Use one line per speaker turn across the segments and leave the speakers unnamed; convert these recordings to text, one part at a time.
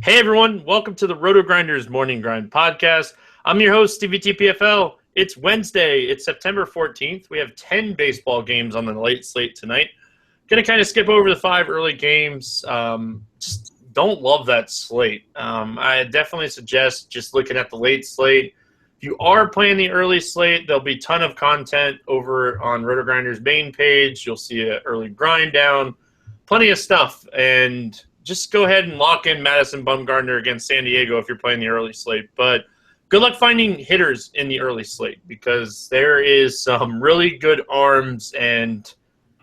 Hey everyone, welcome to the Roto Grinders Morning Grind podcast. I'm your host, Stevie TPFL. It's Wednesday, it's September 14th. We have 10 baseball games on the late slate tonight. Going to kind of skip over the 5 early games. Just don't love that slate. I definitely suggest just looking at the late slate. If you are playing the early slate, there'll be a ton of content over on Roto Grinders main page. You'll see an early grind down, plenty of stuff, and just go ahead and lock in Madison Bumgarner against San Diego if you're playing the early slate. But good luck finding hitters in the early slate because there is some really good arms, and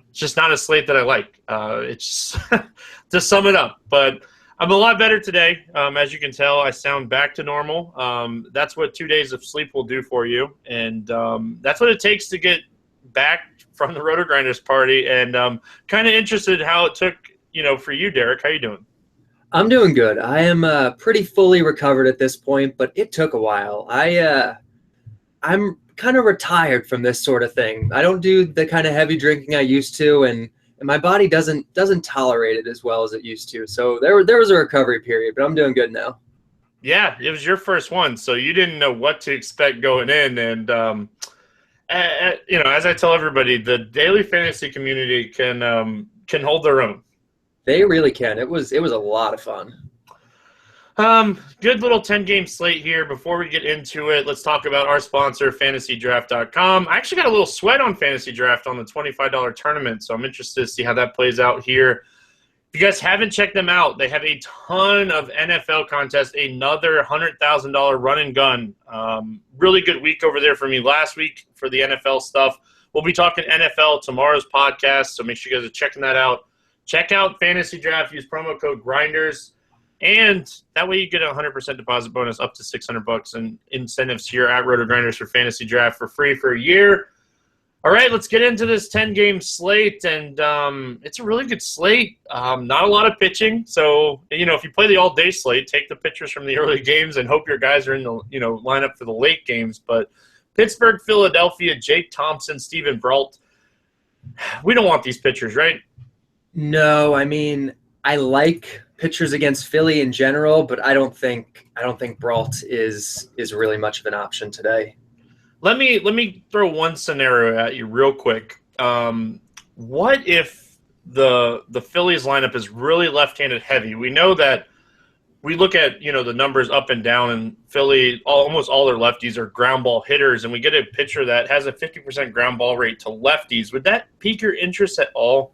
it's just not a slate that I like. It's just to sum it up. But I'm a lot better today. As you can tell, I sound back to normal. That's what 2 days of sleep will do for you. And that's what it takes to get back from the Roto Grinders party. And kind of interested how it took for you, Derek. How you doing?
I'm doing good. I am pretty fully recovered at this point, but it took a while. I'm kind of retired from this sort of thing. I don't do the kind of heavy drinking I used to, and my body doesn't tolerate it as well as it used to. So there was a recovery period, but I'm doing good now.
Yeah, it was your first one, so you didn't know what to expect going in, and as I tell everybody, the daily fantasy community can hold their own.
They really can. It was a lot of fun.
Good little 10-game slate here. Before we get into it, let's talk about our sponsor, FantasyDraft.com. I actually got a little sweat on Fantasy Draft on the $25 tournament, so I'm interested to see how that plays out here. If you guys haven't checked them out, they have a ton of NFL contests, another $100,000 run and gun. Really good week over there for me last week for the NFL stuff. We'll be talking NFL tomorrow's podcast, so make sure you guys are checking that out. Check out Fantasy Draft. Use promo code GRINDERS, and that way you get a 100% deposit bonus up to $600 and incentives here at Roto Grinders for Fantasy Draft for free for a year. All right, let's get into this 10-game slate, and it's a really good slate. Not a lot of pitching, so if you play the all-day slate, take the pitchers from the early games and hope your guys are in the lineup for the late games. But Pittsburgh, Philadelphia, Jake Thompson, Steven Brault. We don't want these pitchers, right?
No, I mean, I like pitchers against Philly in general, but I don't think Brault is really much of an option today.
Let me throw one scenario at you real quick. What if the Phillies lineup is really left-handed heavy? We know that we look at the numbers up and down, and Philly almost all their lefties are ground ball hitters, and we get a pitcher that has a 50% ground ball rate to lefties. Would that pique your interest at all?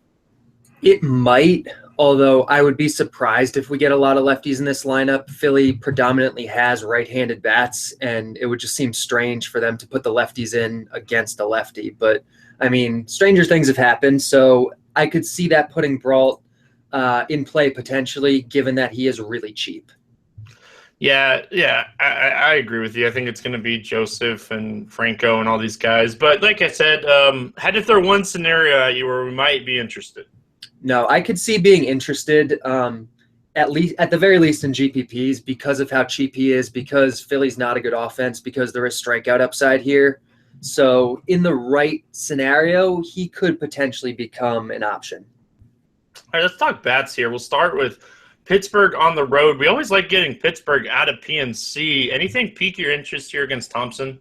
It might, although I would be surprised if we get a lot of lefties in this lineup. Philly predominantly has right-handed bats, and it would just seem strange for them to put the lefties in against a lefty. But, I mean, stranger things have happened, so I could see that putting Brault in play potentially, given that he is really cheap.
Yeah, I agree with you. I think it's going to be Joseph and Franco and all these guys. But like I said, had to throw one scenario at you where we might be interested.
No, I could see being interested, at the very least in GPPs, because of how cheap he is, because Philly's not a good offense, because there is strikeout upside here. So in the right scenario, he could potentially become an option.
All right, let's talk bats here. We'll start with Pittsburgh on the road. We always like getting Pittsburgh out of PNC. Anything pique your interest here against Thompson?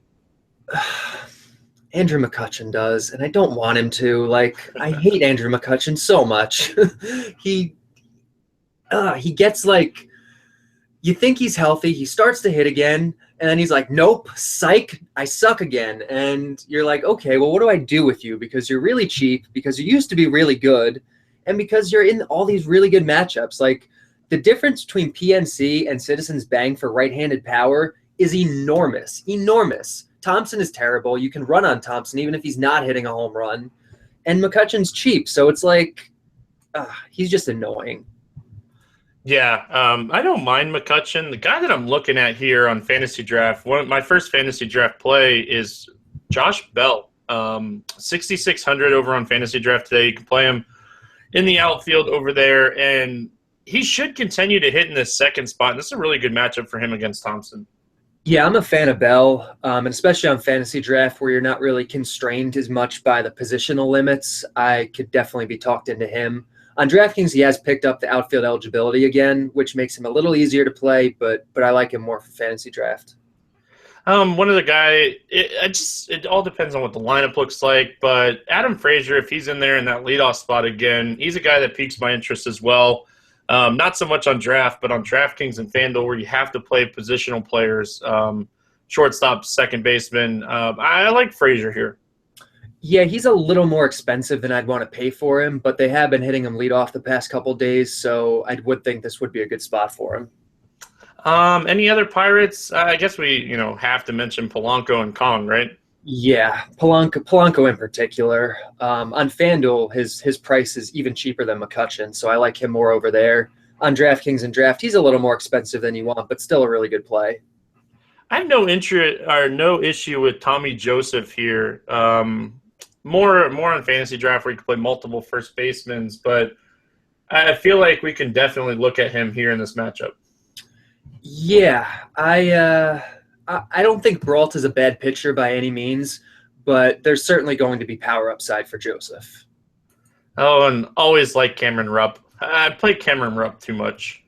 Andrew McCutchen does, and I don't want him to. I hate Andrew McCutchen so much. He gets you think he's healthy, he starts to hit again, and then he's like, nope, psych, I suck again. And you're like, okay, well, what do I do with you? Because you're really cheap, because you used to be really good, and because you're in all these really good matchups. The difference between PNC and Citizens bang for right-handed power is enormous. Thompson is terrible. You can run on Thompson even if he's not hitting a home run. And McCutchen's cheap, so it's he's just annoying.
Yeah, I don't mind McCutchen. The guy that I'm looking at here on Fantasy Draft, my first Fantasy Draft play is Josh Bell. 6,600 over on Fantasy Draft today. You can play him in the outfield over there, and he should continue to hit in this second spot. And this is a really good matchup for him against Thompson.
Yeah, I'm a fan of Bell, and especially on Fantasy Draft where you're not really constrained as much by the positional limits. I could definitely be talked into him. On DraftKings, he has picked up the outfield eligibility again, which makes him a little easier to play, but I like him more for fantasy draft.
One of the guy, it all depends on what the lineup looks like. But Adam Frazier, if he's in there in that leadoff spot again, he's a guy that piques my interest as well. Not so much on draft, but on DraftKings and FanDuel, where you have to play positional players, shortstop, second baseman. I like Frazier here.
Yeah, he's a little more expensive than I'd want to pay for him, but they have been hitting him leadoff the past couple days, so I would think this would be a good spot for him.
Any other Pirates? I guess we, have to mention Polanco and Kong, right?
Yeah, Polanco in particular. On FanDuel, his price is even cheaper than McCutchen, so I like him more over there. On DraftKings and Draft, he's a little more expensive than you want, but still a really good play.
I have no issue with Tommy Joseph here. More on fantasy draft where you can play multiple first basemen, but I feel like we can definitely look at him here in this matchup.
Yeah, I don't think Brault is a bad pitcher by any means, but there's certainly going to be power upside for Joseph.
Oh, and always like Cameron Rupp. I play Cameron Rupp too much.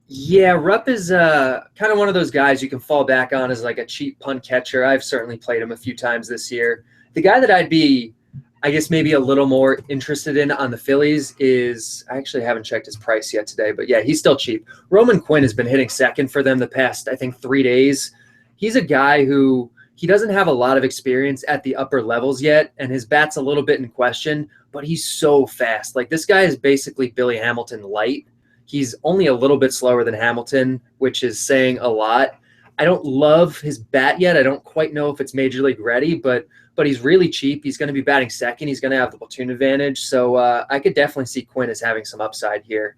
Yeah, Rupp is kind of one of those guys you can fall back on as like a cheap punt catcher. I've certainly played him a few times this year. The guy that I'd be, I guess, maybe a little more interested in on the Phillies is, I actually haven't checked his price yet today, but yeah, he's still cheap. Roman Quinn has been hitting second for them the past, I think, 3 days. He's a guy who, he doesn't have a lot of experience at the upper levels yet, and his bat's a little bit in question, but he's so fast. Like, this guy is basically Billy Hamilton light. He's only a little bit slower than Hamilton, which is saying a lot. I don't love his bat yet. I don't quite know if it's major league ready, but he's really cheap. He's going to be batting second. He's going to have the platoon advantage. So I could definitely see Quinn as having some upside here,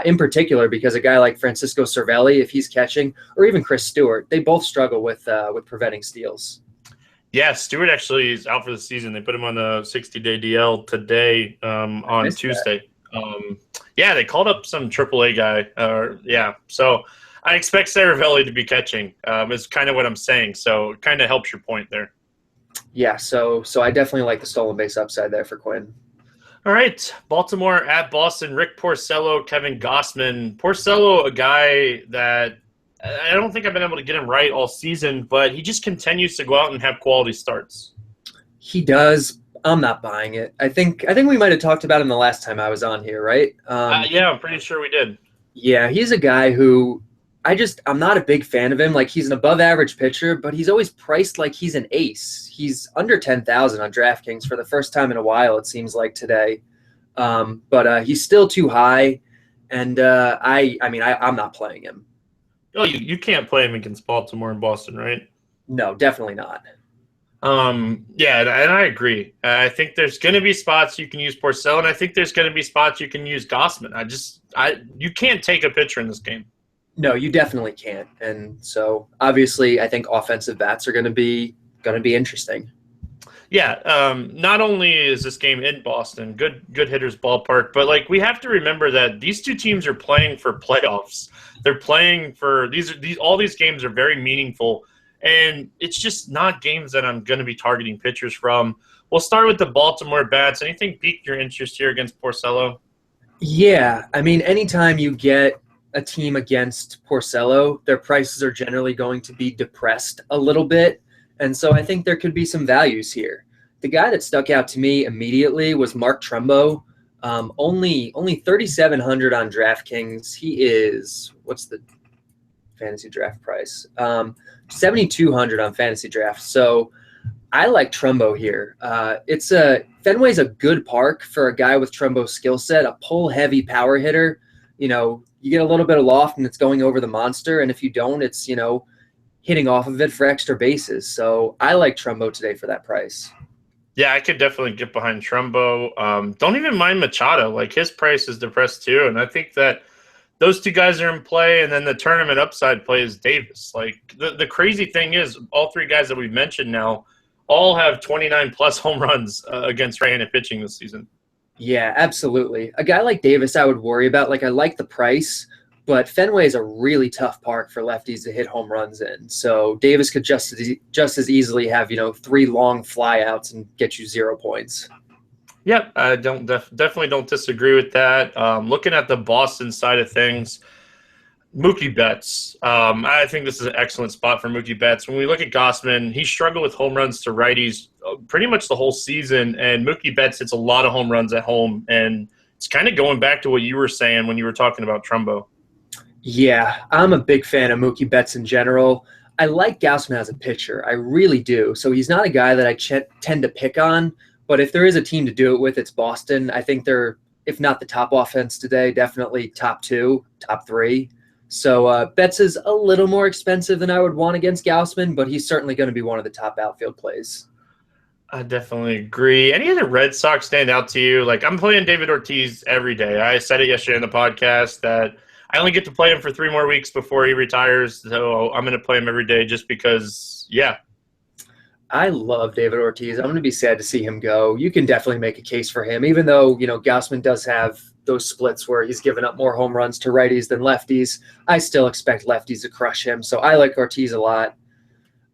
in particular because a guy like Francisco Cervelli, if he's catching, or even Chris Stewart, they both struggle with preventing steals.
Yeah, Stewart actually is out for the season. They put him on the 60-day DL today on Tuesday. Yeah, they called up some AAA guy. So I expect Cervelli to be catching is kind of what I'm saying. So it kind of helps your point there.
Yeah, so I definitely like the stolen base upside there for Quinn.
All right, Baltimore at Boston. Rick Porcello, Kevin Gossman. Porcello, a guy that I don't think I've been able to get him right all season, but he just continues to go out and have quality starts.
He does. I'm not buying it. I think we might have talked about him the last time I was on here, right?
Yeah, I'm pretty sure we did.
Yeah, he's a guy who I'm not a big fan of him. Like, he's an above average pitcher, but he's always priced like he's an ace. He's under 10,000 on DraftKings for the first time in a while, it seems like today. But he's still too high, and I'm not playing him.
Oh, you can't play him against Baltimore and Boston, right?
No, definitely not.
Yeah, and I agree. I think there's going to be spots you can use Porcello, and I think there's going to be spots you can use Gossman. You can't take a pitcher in this game.
No, you definitely can't. And so obviously I think offensive bats are going to be interesting.
Yeah, not only is this game in Boston, good hitters ballpark, but like we have to remember that these two teams are playing for playoffs. They're playing for all these games are very meaningful, and it's just not games that I'm going to be targeting pitchers from. We'll start with the Baltimore bats. Anything piqued your interest here against Porcello?
Yeah, I mean, anytime you get a team against Porcello, their prices are generally going to be depressed a little bit. And so I think there could be some values here. The guy that stuck out to me immediately was Mark Trumbo. Only 3,700 on DraftKings. He is, what's the fantasy draft price? 7,200 on fantasy draft. So I like Trumbo here. Fenway's a good park for a guy with Trumbo's skill set, a pull heavy power hitter. You get a little bit of loft and it's going over the monster. And if you don't, it's, hitting off of it for extra bases. So I like Trumbo today for that price.
Yeah, I could definitely get behind Trumbo. Don't even mind Machado. Like, his price is depressed too. And I think that those two guys are in play, and then the tournament upside play is Davis. Like, the crazy thing is all three guys that we've mentioned now all have 29-plus home runs against right-handed pitching this season.
Yeah, absolutely. A guy like Davis I would worry about. Like, I like the price, but Fenway is a really tough park for lefties to hit home runs in. So Davis could just as easily have, 3 long flyouts and get you 0 points.
Yep, I definitely don't disagree with that. Looking at the Boston side of things, Mookie Betts. I think this is an excellent spot for Mookie Betts. When we look at Gossman, he struggled with home runs to righties pretty much the whole season, and Mookie Betts hits a lot of home runs at home, and it's kind of going back to what you were saying when you were talking about Trumbo.
Yeah, I'm a big fan of Mookie Betts in general. I like Gausman as a pitcher. I really do. So he's not a guy that I tend to pick on, but if there is a team to do it with, it's Boston. I think they're, if not the top offense today, definitely top 2, top 3. So Betts is a little more expensive than I would want against Gausman, but he's certainly going to be one of the top outfield plays.
I definitely agree. Any other Red Sox stand out to you? Like, I'm playing David Ortiz every day. I said it yesterday in the podcast that I only get to play him for 3 more weeks before he retires, so I'm going to play him every day just because, yeah.
I love David Ortiz. I'm going to be sad to see him go. You can definitely make a case for him, even though, Gausman does have those splits where he's given up more home runs to righties than lefties. I still expect lefties to crush him, so I like Ortiz a lot.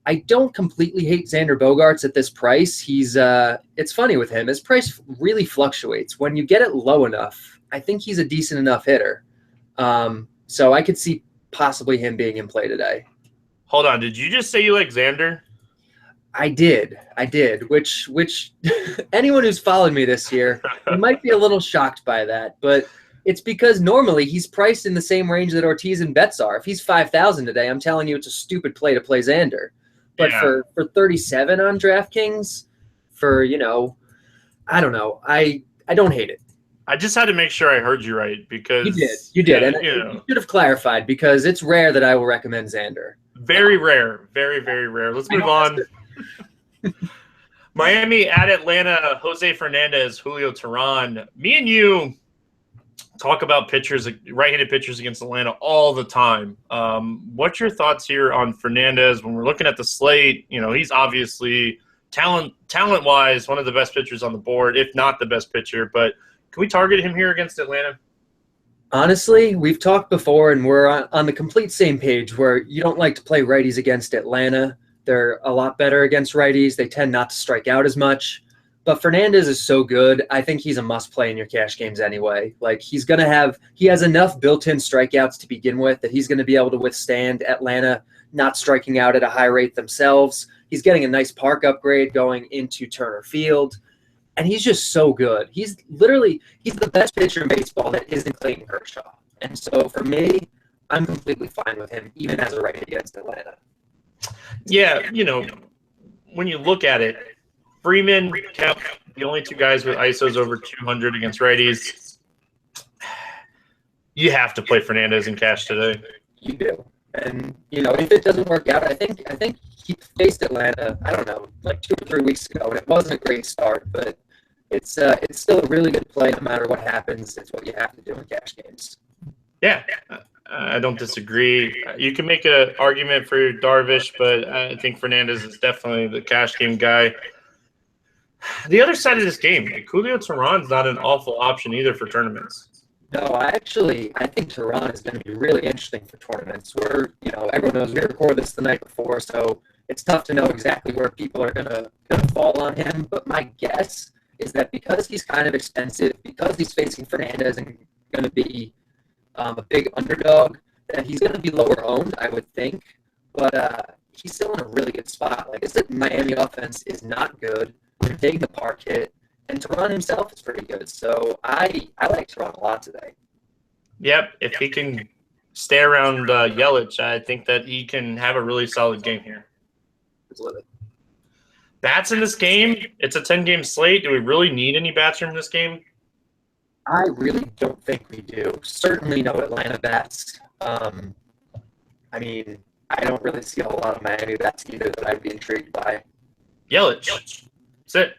I don't completely hate Xander Bogaerts at this price. He's it's funny with him. His price really fluctuates. When you get it low enough, I think he's a decent enough hitter. So I could see possibly him being in play today.
Hold on. Did you just say you like Xander?
I did. Which anyone who's followed me this year might be a little shocked by that, but it's because normally he's priced in the same range that Ortiz and Betts are. If he's 5,000 today, I'm telling you it's a stupid play to play Xander. But for 37 on DraftKings, I don't know. I don't hate it.
I just had to make sure I heard you right because
you did, and you should have clarified because it's rare that I will recommend Xander.
Very rare, very very rare. Let's move on. Miami at Atlanta. Jose Fernandez, Julio Teheran. Me and you talk about pitchers, right-handed pitchers against Atlanta all the time. What's your thoughts here on Fernandez when we're looking at the slate? He's obviously talent-wise one of the best pitchers on the board, if not the best pitcher. But can we target him here against Atlanta?
Honestly, we've talked before, and we're on the complete same page where you don't like to play righties against Atlanta. They're a lot better against righties. They tend not to strike out as much. But Fernandez is so good. I think he's a must-play in your cash games anyway. Like, he has enough built-in strikeouts to begin with that he's going to be able to withstand Atlanta not striking out at a high rate themselves. He's getting a nice park upgrade going into Turner Field. And he's just so good. He's the best pitcher in baseball that isn't Clayton Kershaw. And so for me, I'm completely fine with him, even as a righty against Atlanta.
Yeah, when you look at it, Freeman, Kemp, the only 2 guys with ISOs over 200 against righties. You have to play Fernandez in cash today.
You do. And, if it doesn't work out, I think he faced Atlanta, I don't know, like 2 or 3 weeks ago, and it wasn't a great start, but it's still a really good play no matter what happens. It's what you have to do in cash games.
Yeah, I don't disagree. You can make an argument for Darvish, but I think Fernandez is definitely the cash game guy. The other side of this game, Julio Teheran's not an awful option either for tournaments.
No, I think Teheran is going to be really interesting for tournaments where, everyone knows we record this the night before, so it's tough to know exactly where people are going to fall on him. But my guess is that because he's kind of expensive, because he's facing Fernandez and going to be a big underdog, that he's going to be lower owned, I would think. But he's still in a really good spot. Like I said, Miami offense is not good. They're taking the park hit. And Teheran himself is pretty good. So I like Teheran a lot today.
Yep. If he can stay around Yelich, I think that he can have a really solid game here. Bats in this game, it's a 10-game slate. Do we really need any bats from this game?
I really don't think we do. Certainly no Atlanta bats. I don't really see a whole lot of Miami bats either that I'd be intrigued by.
Yelich. That's it.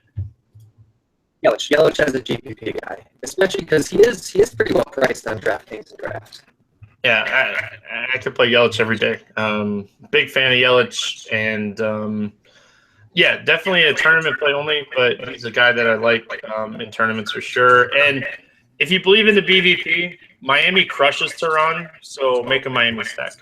Yelich as a GPP guy, especially because he is pretty well priced on DraftKings and drafts.
Yeah, I could play Yelich every day. Big fan of Yelich, and yeah, definitely a tournament play only, but he's a guy that I like in tournaments for sure. And if you believe in the BVP, Miami crushes Teheran, so make a Miami stack.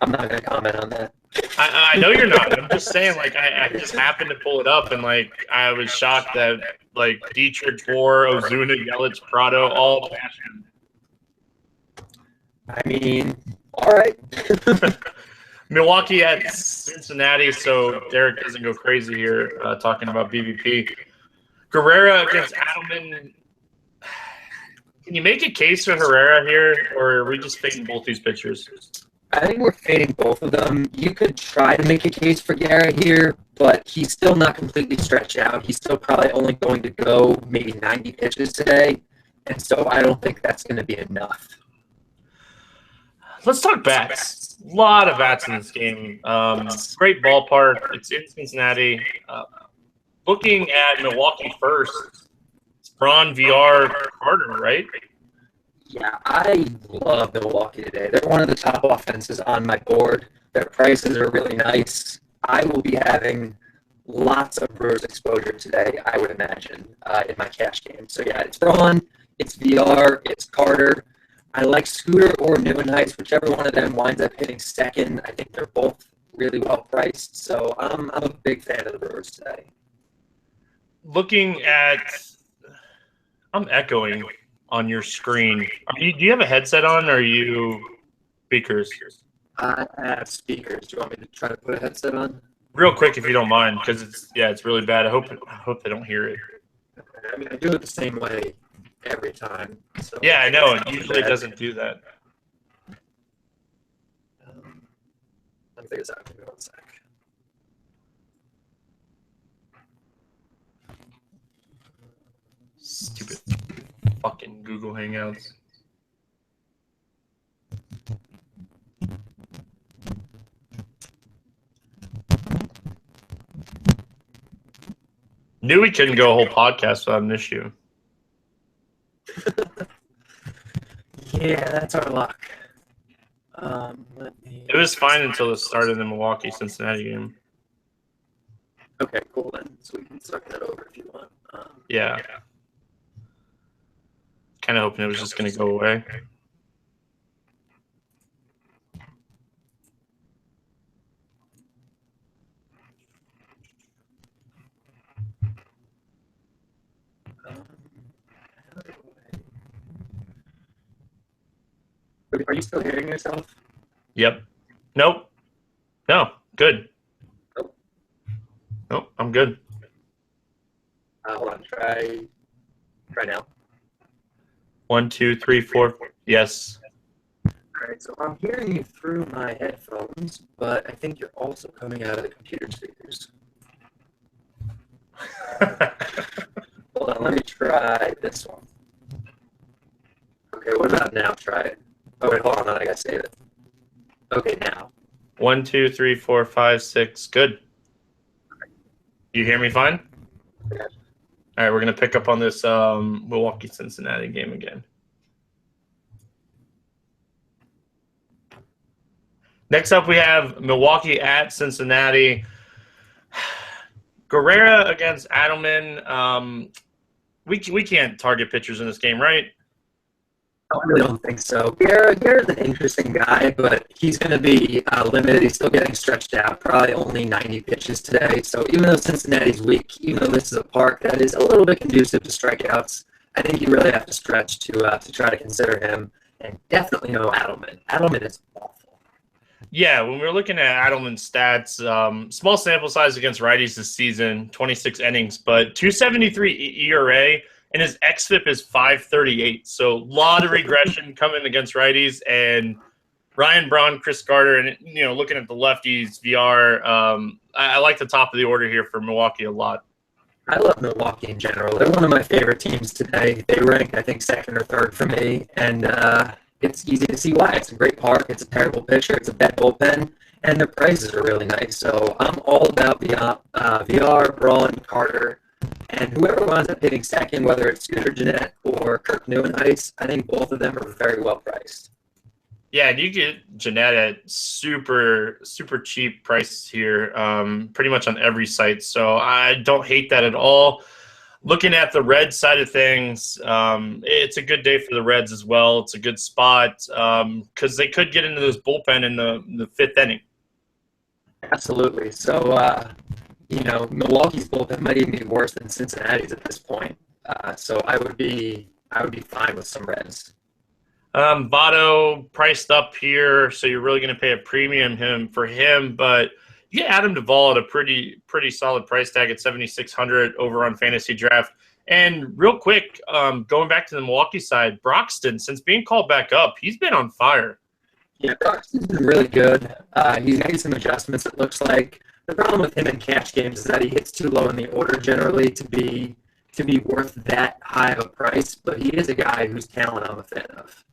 I'm not going to comment on that.
I know you're not. I'm just saying, like, I just happened to pull it up, and, like, I was shocked that, like, Dietrich, Bohr, Ozuna, Yelich, Prado, all passion.
I mean, all right.
Milwaukee at Cincinnati, so Derek doesn't go crazy here talking about BVP. Guerrera against Adelman. Can you make a case for Herrera here, or are we just fading both these pitchers?
I think we're fading both of them. You could try to make a case for Garrett here, but he's still not completely stretched out. He's still probably only going to go maybe 90 pitches today, and so I don't think that's going to be enough.
Let's talk bats. A lot of bats in this game. Great ballpark. It's in Cincinnati. Looking at Milwaukee first, it's Braun, VR, Carter, right?
Yeah, I love Milwaukee today. They're one of the top offenses on my board. Their prices are really nice. I will be having lots of Brewers exposure today, I would imagine, in my cash game. So, yeah, it's Braun, it's VR, it's Carter. I like Scooter or Neuenhuis, whichever one of them winds up hitting second. I think they're both really well priced. So, I'm a big fan of the Brewers today.
Looking at – I'm echoing on your screen. Do you have a headset on, or are you speakers?
I have speakers. Do you want me to try to put a headset on?
Real quick, if you don't mind, because it's really bad. I hope they don't hear it.
I mean, I do it the same way every time. So
yeah, I know. It usually doesn't do that.
Let me figure this out. Give me 1 sec.
Stupid fucking Google Hangouts. Knew we couldn't go a whole podcast without an issue.
Yeah, that's our luck.
It was fine until the start of the Milwaukee-Cincinnati game.
Okay, cool then. So we can start that over if you want.
Yeah. Kind of hoping it was just going to go away.
Are you still hearing yourself?
Yep. Nope. No. Good.
Nope.
Nope. I'm good.
Hold on. Try now.
1, 2, 3, 4. Yes.
All right. So I'm hearing you through my headphones, but I think you're also coming out of the computer speakers. Hold on. Let me try this one. Okay. What about now? Try it. Oh, wait. Hold on. I gotta save it. Okay. Now.
1, 2, 3, 4, 5, 6. Good. You hear me fine?
Yeah.
All right, we're going to pick up on this Milwaukee-Cincinnati game again. Next up, we have Milwaukee at Cincinnati. Guerrera against Adelman. We can't target pitchers in this game, right?
I really don't think so. Garrett's an interesting guy, but he's going to be limited. He's still getting stretched out, probably only 90 pitches today. So even though Cincinnati's weak, even though this is a park that is a little bit conducive to strikeouts, I think you really have to stretch to try to consider him. And definitely no Adelman. Adelman is awful.
Yeah, when we were looking at Adelman's stats, small sample size against righties this season, 26 innings, but 2.73 ERA. And his xFIP is 5.38. So a lot of regression coming against righties. And Ryan Braun, Chris Carter, and looking at the lefties, VR. I like the top of the order here for Milwaukee a lot.
I love Milwaukee in general. They're one of my favorite teams today. They rank, I think, second or third for me. And it's easy to see why. It's a great park. It's a terrible pitcher. It's a bad bullpen. And their prices are really nice. So I'm all about VR, Braun, Carter. And whoever winds up hitting second, whether it's Scooter Gennett or Kirk Neuenhuis, I think both of them are very well priced.
Yeah, and you get Gennett at super, super cheap prices here, pretty much on every site. So I don't hate that at all. Looking at the Reds side of things, it's a good day for the Reds as well. It's a good spot because they could get into this bullpen in the fifth inning.
Absolutely. So, Milwaukee's bullpen might even be worse than Cincinnati's at this point. So I would be fine with some Reds.
Votto priced up here, so you're really going to pay a premium for him. But you get Adam Duvall at a pretty solid price tag at 7,600 over on Fantasy Draft. And real quick, going back to the Milwaukee side, Broxton, since being called back up, he's been on fire.
Yeah, Broxton's been really good. He's made some adjustments, it looks like. The problem with him in cash games is that he hits too low in the order generally to be worth that high of a price, but he is a guy whose talent I'm a fan of.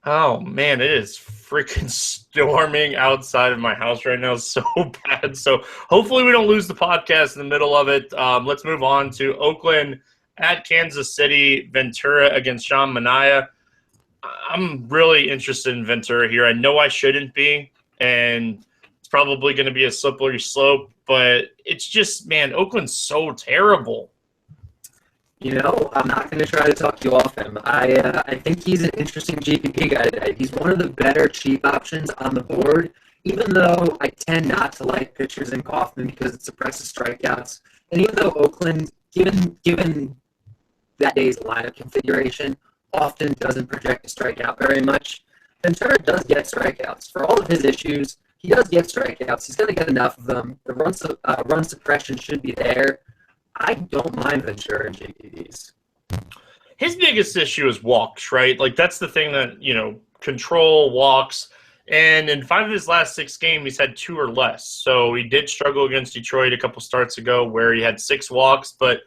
Oh, man, it is freaking storming outside of my house right now so bad. So hopefully we don't lose the podcast in the middle of it. Let's move on to Oakland at Kansas City, Ventura against Sean Manaea. I'm really interested in Ventura here. I know I shouldn't be, and it's probably going to be a slippery slope, but it's just, man, Oakland's so terrible.
I'm not going to try to talk you off him. I think he's an interesting GPP guy today. He's one of the better cheap options on the board, even though I tend not to like pitchers in Kauffman because it suppresses strikeouts. And even though Oakland, given that day's lineup configuration, often doesn't project to strike out very much, Ventura does get strikeouts. For all of his issues, he does get strikeouts. He's going to get enough of them. The run suppression should be there. I don't mind Ventura in GPPs.
His biggest issue is walks, right? Like, that's the thing that, control walks. And in 5 of his last 6 games, he's had 2 or less. So he did struggle against Detroit a couple starts ago where he had 6 walks. But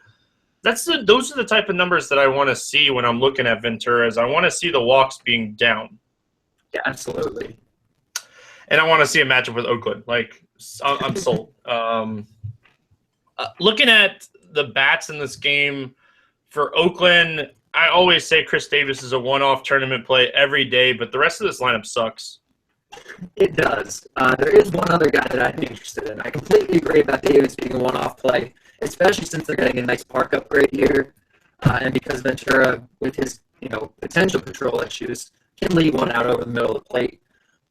those are the type of numbers that I want to see when I'm looking at Ventura. Is I want to see the walks being down.
Yeah, absolutely.
And I want to see a matchup with Oakland. Like, I'm sold. Looking at the bats in this game for Oakland, I always say Chris Davis is a one-off tournament play every day, but the rest of this lineup sucks.
It does. There is one other guy that I'd be interested in. I completely agree about Davis being a one-off play, especially since they're getting a nice park upgrade here, and because Ventura, with his potential control issues, can leave one out over the middle of the plate.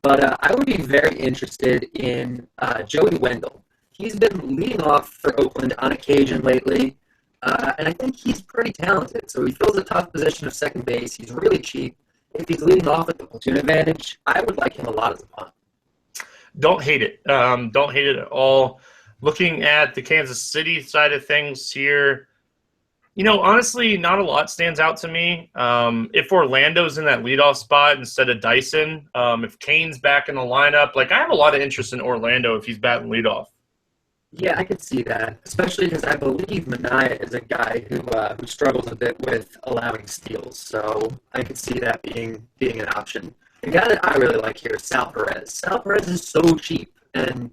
But I would be very interested in Joey Wendell. He's been leading off for Oakland on occasion lately, and I think he's pretty talented. So he fills a tough position of second base. He's really cheap. If he's leading off with the platoon advantage, I would like him a lot as a punt.
Don't hate it. Don't hate it at all. Looking at the Kansas City side of things here, honestly, not a lot stands out to me. If Orlando's in that leadoff spot instead of Dyson, if Kane's back in the lineup, I have a lot of interest in Orlando if he's batting leadoff.
Yeah, I could see that, especially because I believe Manaea is a guy who struggles a bit with allowing steals. So I could see that being an option. The guy that I really like here is Sal Perez. Sal Perez is so cheap, and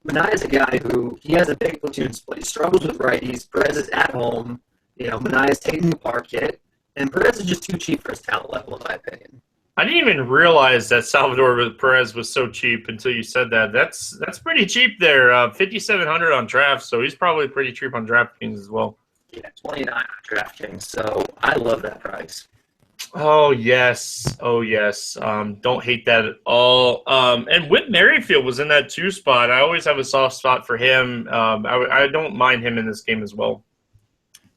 Manaea is a guy who he has a big platoon split. He struggles with righties. Perez is at home. Manaea is taking the park hit, and Perez is just too cheap for his talent level, in my opinion.
I didn't even realize that Salvador Perez was so cheap until you said that. That's pretty cheap there. 5,700 on draft, so he's probably pretty cheap on DraftKings as well.
Yeah, 29 on DraftKings, so I love that price.
Oh, yes. Don't hate that at all. And Whit Merrifield was in that 2 spot. I always have a soft spot for him. I don't mind him in this game as well.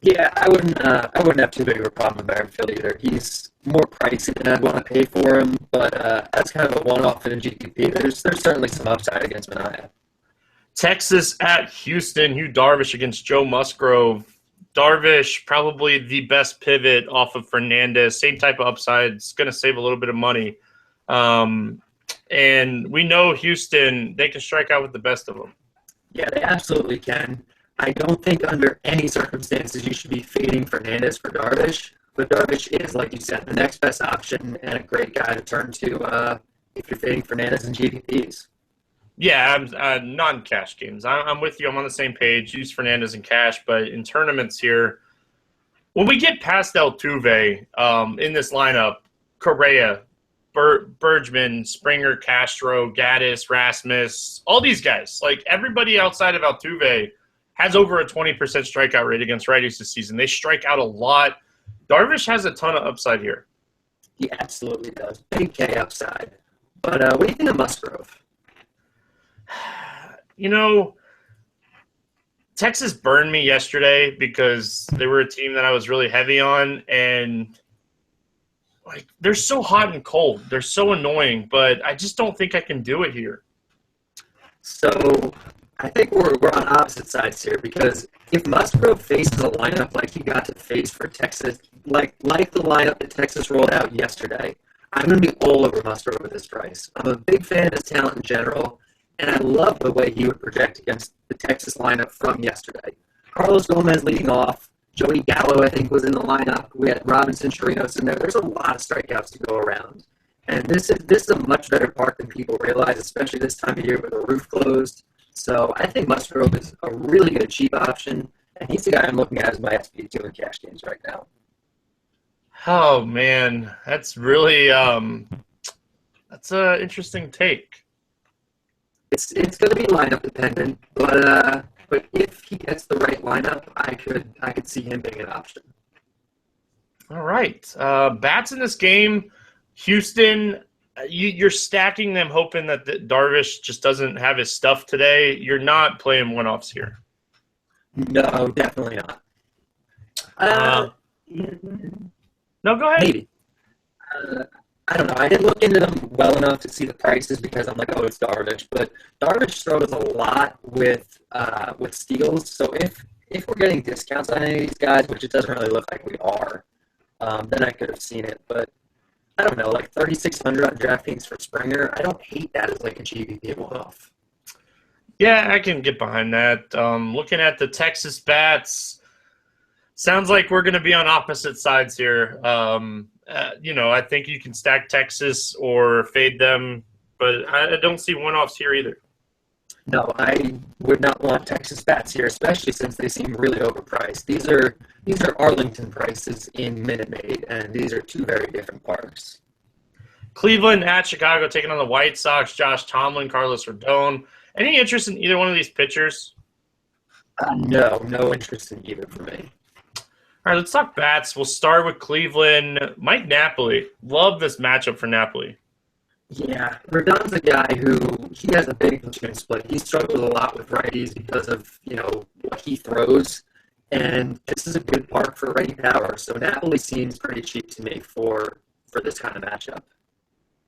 Yeah, I wouldn't have too big of a problem with Merrifield either. He's more pricey than I'd want to pay for him, but that's kind of a one-off in a GPP. There's certainly some upside against Manaea.
Texas at Houston, Yu Darvish against Joe Musgrove. Darvish, probably the best pivot off of Fernandez. Same type of upside. It's going to save a little bit of money. And we know Houston, they can strike out with the best of them.
Yeah, they absolutely can. I don't think under any circumstances you should be fading Fernandez for Darvish. But Darvish is, like you said, the next best option and a great guy to turn to if you're fading Fernandez in GPPs.
Yeah, I'm not in cash games. I'm with you. I'm on the same page. Use Fernandez in cash, but in tournaments here, when we get past Altuve in this lineup, Correa, Bergman, Springer, Castro, Gaddis, Rasmus, all these guys, everybody outside of Altuve has over a 20% strikeout rate against righties this season. They strike out a lot. Darvish has a ton of upside here.
He absolutely does. Big K upside. But what do you think of Musgrove?
you know, Texas burned me yesterday because they were a team that I was really heavy on, and like they're so hot and cold. They're so annoying, but I just don't think I can do it here.
So I think we're on opposite sides here because if Musgrove faces a lineup like he got to face for Texas, like the lineup that Texas rolled out yesterday, I'm going to be all over Musgrove at this price. I'm a big fan of his talent in general, and I love the way he would project against the Texas lineup from yesterday. Carlos Gomez leading off. Joey Gallo, I think, was in the lineup. We had Robinson Chirinos in there. There's a lot of strikeouts to go around. And this is a much better park than people realize, especially this time of year with the roof closed. So I think Musgrove is a really good cheap option, and he's the guy I'm looking at as my SP2 in cash games right now.
Oh man, that's really that's an interesting take.
It's going to be lineup dependent, but if he gets the right lineup, I could see him being an option.
All right, bats in this game. Houston, you're stacking them, hoping that Darvish just doesn't have his stuff today. You're not playing one-offs here.
No, definitely not.
No, go ahead.
Maybe. I don't know. I didn't look into them well enough to see the prices because I'm like, oh, it's Darvish. But Darvish struggles a lot with steals. So if we're getting discounts on any of these guys, which it doesn't really look like we are, then I could have seen it. But I don't know, like 3,600 on DraftKings for Springer. I don't hate that as like a GPP one-off.
Yeah, I can get behind that. Looking at the Texas bats, sounds like we're going to be on opposite sides here. I think you can stack Texas or fade them, but I don't see one-offs here either.
No, I would not want Texas bats here, especially since they seem really overpriced. These are Arlington prices in Minute Maid, and these are two very different parks.
Cleveland at Chicago taking on the White Sox. Josh Tomlin, Carlos Rodon. Any interest in either one of these pitchers?
No interest in either for me.
All right, let's talk bats. We'll start with Cleveland. Mike Napoli. Love this matchup for Napoli.
Yeah, Rodon's a guy who he has a big pitching split. He struggles a lot with righties because of what he throws, and this is a good park for righty power. So Napoli seems pretty cheap to me for this kind of matchup.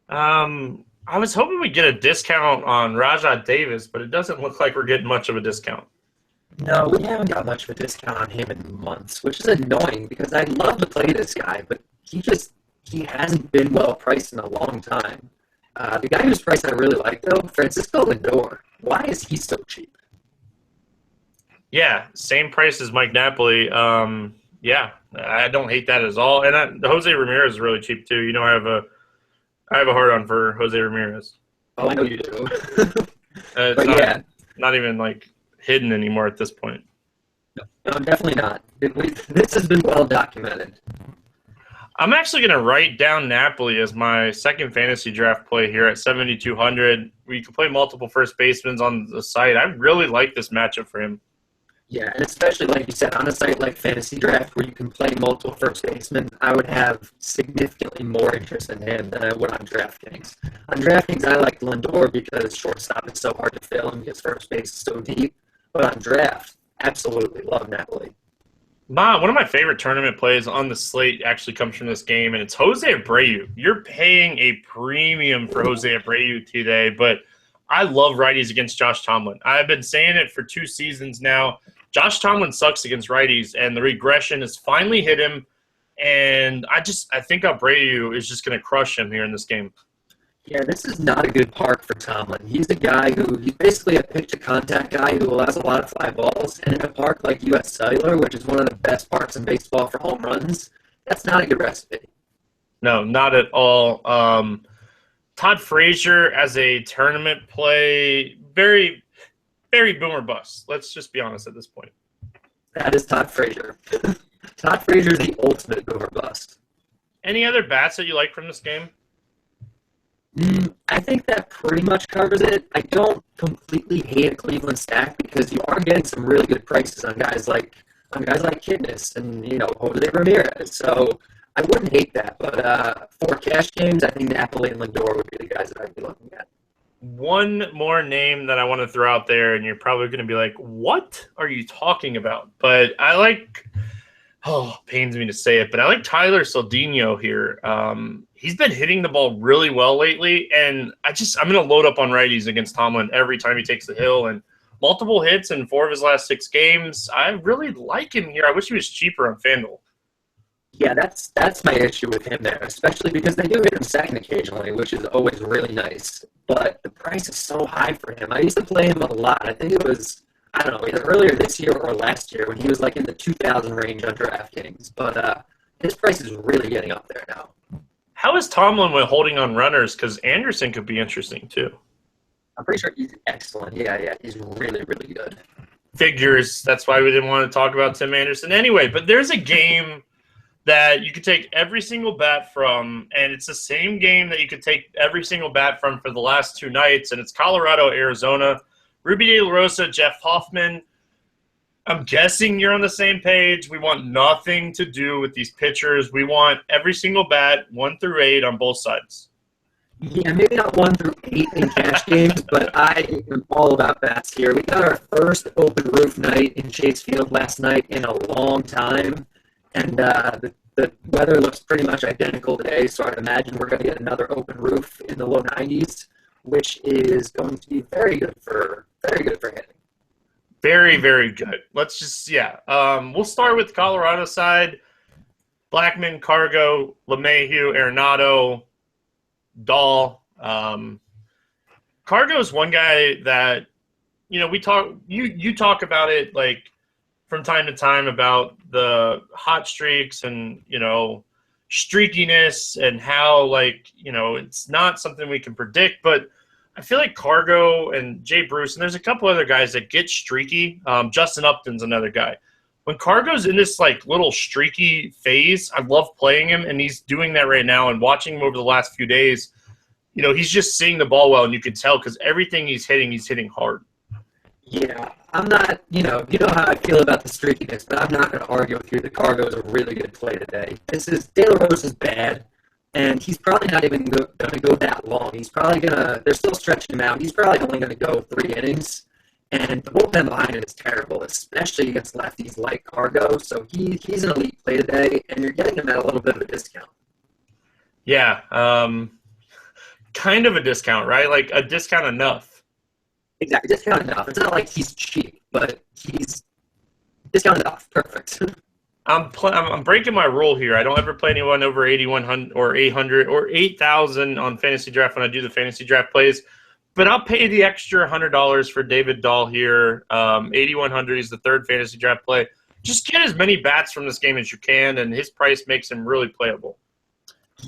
I was hoping we'd get a discount on Rajat Davis, but it doesn't look like we're getting much of a discount.
No, we haven't got much of a discount on him in months, which is annoying because I'd love to play this guy, but he hasn't been well priced in a long time. The guy whose price I really like, though, Francisco Lindor. Why is he so cheap?
Yeah, same price as Mike Napoli. Yeah, I don't hate that at all. And Jose Ramirez is really cheap too. I have a hard on for Jose Ramirez.
Oh, I know you do.
It's not even like hidden anymore at this point.
No, definitely not. This has been well documented.
I'm actually going to write down Napoli as my second fantasy draft play here at 7,200. We can play multiple first basemen on the site. I really like this matchup for him.
Yeah, and especially, like you said, on a site like Fantasy Draft where you can play multiple first basemen, I would have significantly more interest in him than I would on DraftKings. On DraftKings, I like Lindor because shortstop is so hard to fill and because first base is so deep. But on draft, absolutely love Napoli.
One of my favorite tournament plays on the slate actually comes from this game, and it's Jose Abreu. You're paying a premium for Jose Abreu today, but I love righties against Josh Tomlin. I've been saying it for 2 seasons now. Josh Tomlin sucks against righties, and the regression has finally hit him, and I think Abreu is just going to crush him here in this game.
Yeah, this is not a good park for Tomlin. He's he's basically a pitch-to-contact guy who allows a lot of fly balls, and in a park like U.S. Cellular, which is one of the best parks in baseball for home runs, that's not a good recipe.
No, not at all. Todd Frazier as a tournament play, very, very boomer bust. Let's just be honest at this point.
That is Todd Frazier. Todd Frazier is the ultimate boomer bust.
Any other bats that you like from this game?
I think that pretty much covers it. I don't completely hate a Cleveland stack because you are getting some really good prices on guys like Kipnis and Jose Ramirez. So I wouldn't hate that. But for cash games, I think Napoli and Lindor would be the guys that I'd be looking at.
one more name that I want to throw out there, and you're probably going to be like, what are you talking about? But I like, pains me to say it, but I like Tyler Saldino here. He's been hitting the ball really well lately, and I'm going to load up on righties against Tomlin every time he takes the hill, and multiple hits in 4 of his last 6 games. I really like him here. I wish he was cheaper on FanDuel.
Yeah, that's my issue with him there, especially because they do hit him second occasionally, which is always really nice. But the price is so high for him. I used to play him a lot. I think it was, I don't know, either earlier this year or last year when he was like in the 2,000 range on DraftKings. But his price is really getting up there now.
How is Tomlin with holding on runners? Because Anderson could be interesting too.
I'm pretty sure he's excellent. Yeah, he's really, really good.
Figures. That's why we didn't want to talk about Tim Anderson anyway. But there's a game that you could take every single bat from, and it's the same game that you could take every single bat from for the last 2 nights, and it's Colorado, Arizona. Ruby De La Rosa, Jeff Hoffman. I'm guessing you're on the same page. We want nothing to do with these pitchers. We want every single bat, 1 through 8 on both sides.
Yeah, maybe not 1 through 8 in cash games, but I am all about bats here. We got our first open roof night in Chase Field last night in a long time. And the weather looks pretty much identical today, so I'd imagine we're going to get another open roof in the low 90s, which is going to be very good for hitting.
Very, very good. Let's just, we'll start with the Colorado side. Blackman, Cargo, LeMahieu, Arenado, Dahl. Cargo is one guy that, you talk about it like from time to time about the hot streaks and, streakiness and how, it's not something we can predict. But I feel like Cargo and Jay Bruce, and there's a couple other guys that get streaky. Justin Upton's another guy. When Cargo's in this, little streaky phase, I love playing him, and he's doing that right now. And watching him over the last few days, he's just seeing the ball well, and you can tell because everything he's hitting hard.
Yeah, I'm not, you know how I feel about the streakiness, but I'm not going to argue with you that Cargo is a really good play today. De La Rosa's bad, and he's probably not even going to go that long. He's probably they're still stretching him out. He's probably only going to go 3 innings, and the bullpen behind him is terrible, especially against lefties like Cargo. So he's an elite play today, and you're getting him at a little bit of a discount.
Yeah, kind of a discount, right? Like a discount enough.
Exactly, discount enough. It's not like he's cheap, but he's discount enough. Perfect.
I'm breaking my rule here. I don't ever play anyone over 8,100 or 800 or 8,000 on fantasy draft when I do the fantasy draft plays. But I'll pay the extra $100 for David Dahl here. 8,100 is the third fantasy draft play. Just get as many bats from this game as you can, and his price makes him really playable.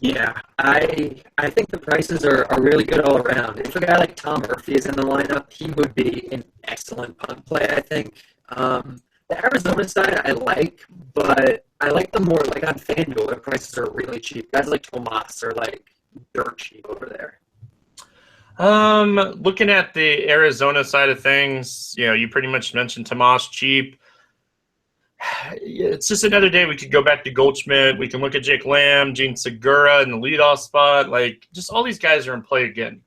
Yeah, I think the prices are really good all around. If a guy like Tom Murphy is in the lineup, he would be an excellent punt play, I think. The Arizona side I like, but I like them more like on FanDuel. Their prices are really cheap. Guys like Tomas are dirt cheap over there.
Looking at the Arizona side of things, you pretty much mentioned Tomas cheap. It's just another day we could go back to Goldschmidt. We can look at Jake Lamb, Gene Segura in the leadoff spot. Just all these guys are in play again.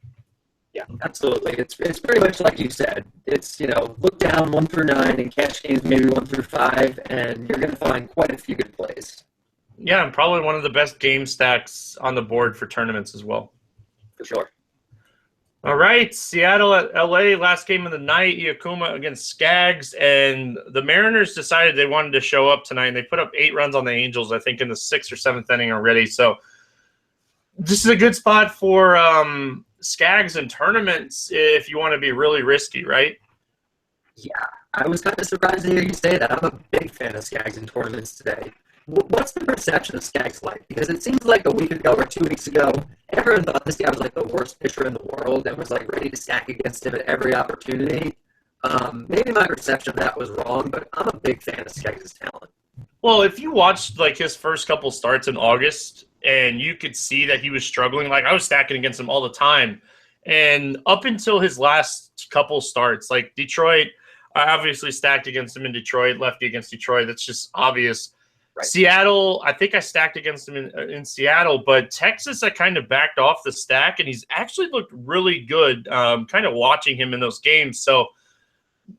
Yeah, absolutely. It's pretty much like you said. It's, look down 1 through 9 and cash games maybe 1 through 5, and you're going to find quite a few good plays.
Yeah, and probably one of the best game stacks on the board for tournaments as well.
For sure.
All right, Seattle at LA, last game of the night, Iacuma against Skaggs, and the Mariners decided they wanted to show up tonight, and they put up 8 runs on the Angels, I think, in the 6th or 7th inning already. So this is a good spot for Skaggs in tournaments if you want to be really risky, right?
Yeah, I was kind of surprised to hear you say that. I'm a big fan of Skaggs in tournaments today. What's the perception of Skaggs like? Because it seems like a week ago or 2 weeks ago, everyone thought this guy was the worst pitcher in the world and was ready to stack against him at every opportunity. Maybe my perception of that was wrong, but I'm a big fan of Skaggs' talent.
Well, if you watched his first couple starts in August and you could see that he was struggling, I was stacking against him all the time. And up until his last couple starts, Detroit, I obviously stacked against him in Detroit, lefty against Detroit. That's just obvious.
Right.
Seattle, I think I stacked against him in Seattle, but Texas, I kind of backed off the stack, and he's actually looked really good kind of watching him in those games. So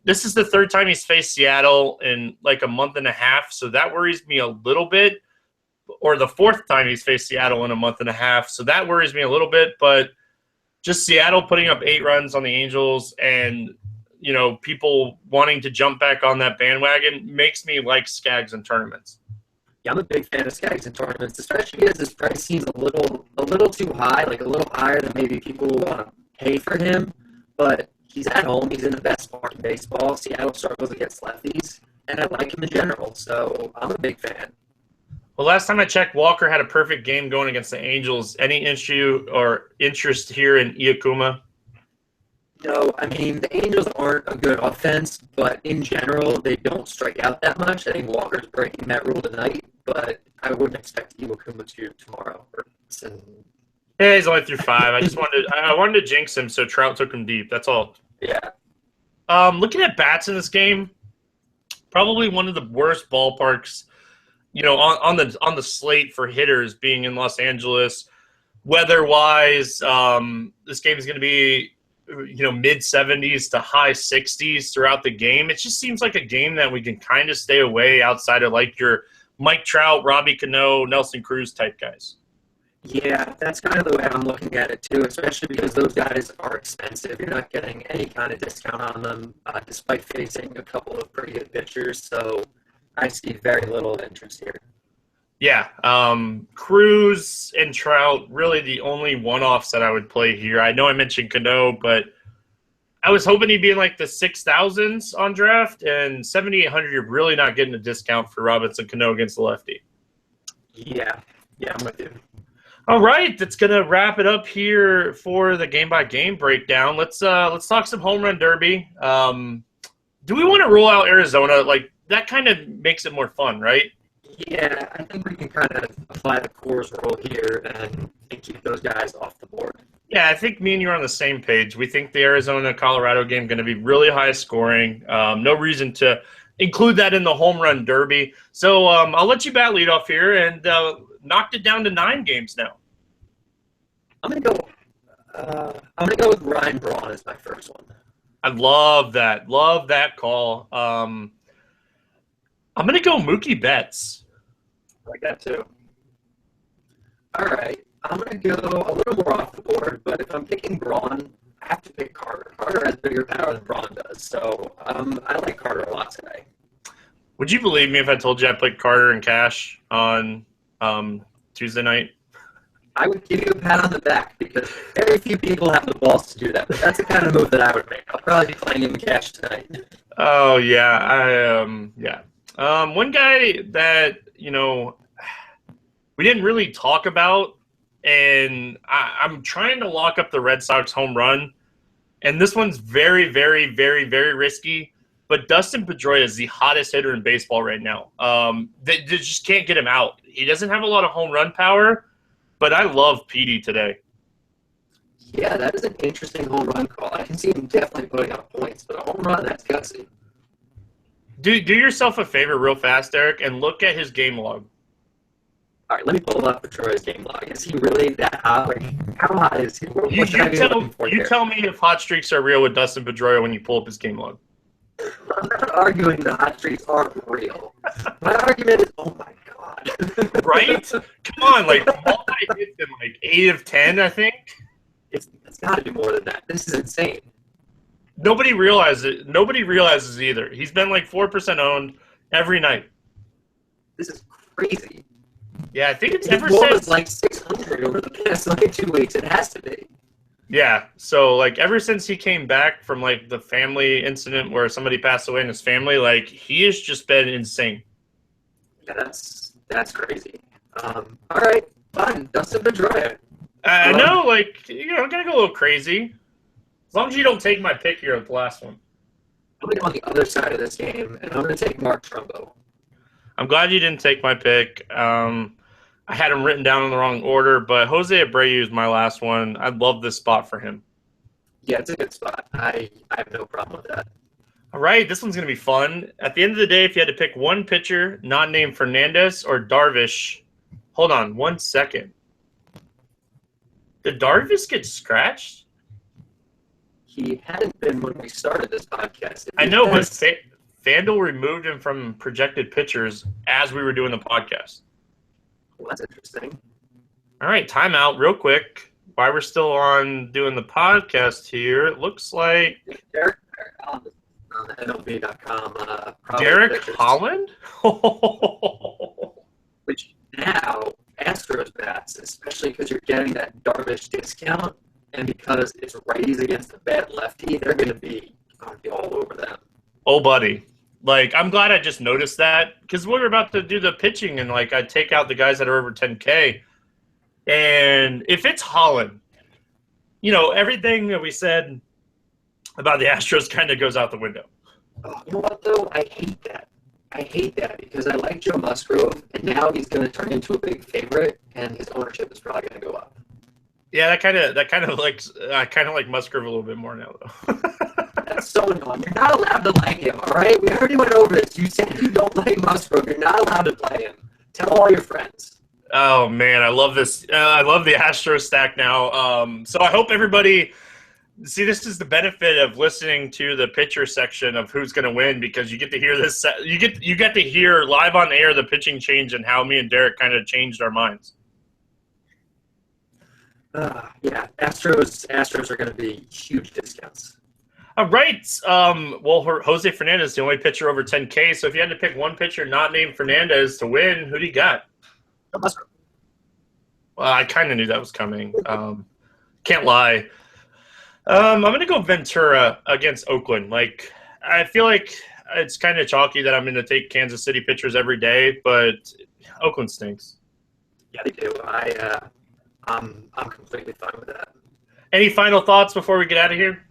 this is the third time he's faced Seattle in like a month and a half, so that worries me a little bit. Or the fourth time he's faced Seattle in a month and a half, so that worries me a little bit. But just Seattle putting up 8 runs on the Angels and, people wanting to jump back on that bandwagon makes me like Skaggs in tournaments.
Yeah, I'm a big fan of Skaggs in tournaments, especially because his price seems a little too high, like a little higher than maybe people want to pay for him. But he's at home. He's in the best park in baseball. Seattle struggles against lefties, and I like him in general. So I'm a big fan.
Well, last time I checked, Walker had a perfect game going against the Angels. Any issue or interest here in Iakuma?
No, I mean, the Angels aren't a good offense, but in general, they don't strike out that much. I think Walker's breaking that rule tonight, but I wouldn't expect Iwakuma to tomorrow.
Yeah, he's only through 5. I wanted to jinx him, so Trout took him deep. That's all.
Yeah.
Looking at bats in this game, probably one of the worst ballparks, on the slate for hitters being in Los Angeles. Weather-wise, this game is going to be mid-70s to high 60s throughout the game. It just seems like a game that we can kind of stay away outside of like your Mike Trout, Robbie Cano, Nelson Cruz type guys.
Yeah, that's kind of the way I'm looking at it too, especially because those guys are expensive. You're not getting any kind of discount on them despite facing a couple of pretty good pitchers. So I see very little interest here.
Yeah, Cruz and Trout, really the only one-offs that I would play here. I know I mentioned Cano, but I was hoping he'd be in like the 6,000s on draft, and 7,800, you're really not getting a discount for Robinson Cano against the lefty.
Yeah, I'm with you.
All right, that's gonna wrap it up here for the game-by-game breakdown. Let's talk some home run derby. Do we want to rule out Arizona? Like that kind of makes it more fun, right?
Yeah, I think we can kind of apply the Coors rule here and keep those guys off the board.
Yeah, I think me and you are on the same page. We think the Arizona-Colorado game is going to be really high scoring. No reason to include that in the home run derby. So I'll let you bat lead off here and knocked it down to 9 games now.
I'm gonna go with Ryan Braun as my first one.
I love that. Love that call. I'm going to go Mookie Betts.
I like that too. All right. I'm going to go a little more off the board, but if I'm picking Braun, I have to pick Carter. Carter has bigger power than Braun does, so I like Carter a lot today.
Would you believe me if I told you I played Carter and Cash on Tuesday night?
I would give you a pat on the back because very few people have the balls to do that, but that's the kind of move that I would make. I'll probably be playing him in Cash tonight.
Oh, yeah. One guy that, we didn't really talk about, and I'm trying to lock up the Red Sox home run, and this one's very, very, very, very risky, but Dustin Pedroia is the hottest hitter in baseball right now. They just can't get him out. He doesn't have a lot of home run power, but I love Petey today.
Yeah, that is an interesting home run call. I can see him definitely putting up points, but a home run, that's gutsy.
Do yourself a favor real fast, Eric, and look at his game log.
All right, let me pull up Pedroia's game log. Is he really that hot? Like, how hot is he?
You tell me if hot streaks are real with Dustin Pedroia when you pull up his game log.
I'm not arguing the hot streaks aren't real. My argument is, oh my God.
Right? Come on, like multi-hits in like 8 of 10, I think.
It's got to be more than that. This is insane.
Nobody realizes it. Nobody realizes either. He's been like 4% owned every night.
This is crazy.
Yeah, I think it's
His
ever
goal
since
is like 600 over the past like 2 weeks. It has to be.
Yeah, so like ever since he came back from like the family incident where somebody passed away in his family, like he has just been insane.
Yeah, that's crazy. All right, fine. Dustin Pedroia.
I know, like I'm gonna go a little crazy. As long as you don't take my pick here at the last one.
I'm going to go on the other side of this game, and I'm going to take Mark Trumbo.
I'm glad you didn't take my pick. I had him written down in the wrong order, but Jose Abreu is my last one. I love this spot for him.
Yeah, it's a good spot. I have no problem with that.
All right, this one's going to be fun. At the end of the day, if you had to pick one pitcher not named Fernandez or Darvish, hold on 1 second. Did Darvish get scratched?
He hadn't been when we started this podcast.
I know, but FanDuel removed him from projected pitchers as we were doing the podcast.
Well, that's interesting.
All right, timeout real quick. While we're still on doing the podcast here, it looks like
Derek on the MLB.com.
Derek Holland?
Which now, Astros bats, especially because you're getting that Darvish discount, and because it's righties against the bad lefty, they're going to be all over them.
Oh, buddy. Like, I'm glad I just noticed that because we were about to do the pitching and, like, I take out the guys that are over 10K. And if it's Holland, you know, everything that we said about the Astros kind of goes out the window.
Oh, you know what, though? I hate that. I hate that because I like Joe Musgrove, and now he's going to turn into a big favorite, and his ownership is probably going to go up.
Yeah, I kind of like Musgrove a little bit more now, though.
That's so annoying. You're not allowed to like him, all right? We already went over this. You said you don't like Musgrove. You're not allowed to play him. Tell all your friends.
Oh, man, I love this. I love the Astros stack now. So I hope everybody – see, this is the benefit of listening to the pitcher section of who's going to win because you get to hear this – you get to hear live on air the pitching change and how me and Derek kind of changed our minds.
Yeah, Astros are going to be huge discounts.
All right. Well, Jose Fernandez is the only pitcher over 10K. So if you had to pick one pitcher not named Fernandez to win, who do you got?
Musgrove.
Well, I kind of knew that was coming. Can't lie. I'm going to go Ventura against Oakland. Like, I feel like it's kind of chalky that I'm going to take Kansas City pitchers every day, but Oakland stinks.
Yeah, they do. I'm completely fine with that.
Any final thoughts before we get out of here?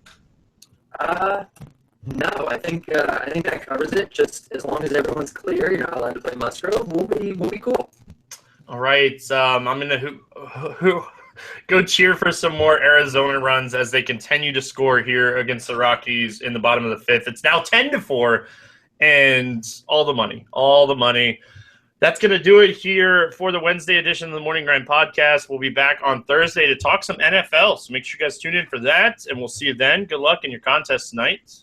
No, I think that covers it. Just as long as everyone's clear, you're not allowed to play Musgrove. We'll be cool.
All right. I'm gonna go cheer for some more Arizona runs as they continue to score here against the Rockies in the bottom of the fifth. It's now 10-4, and all the money. That's going to do it here for the Wednesday edition of the Morning Grind podcast. We'll be back on Thursday to talk some NFL, so make sure you guys tune in for that, and we'll see you then. Good luck in your contest tonight.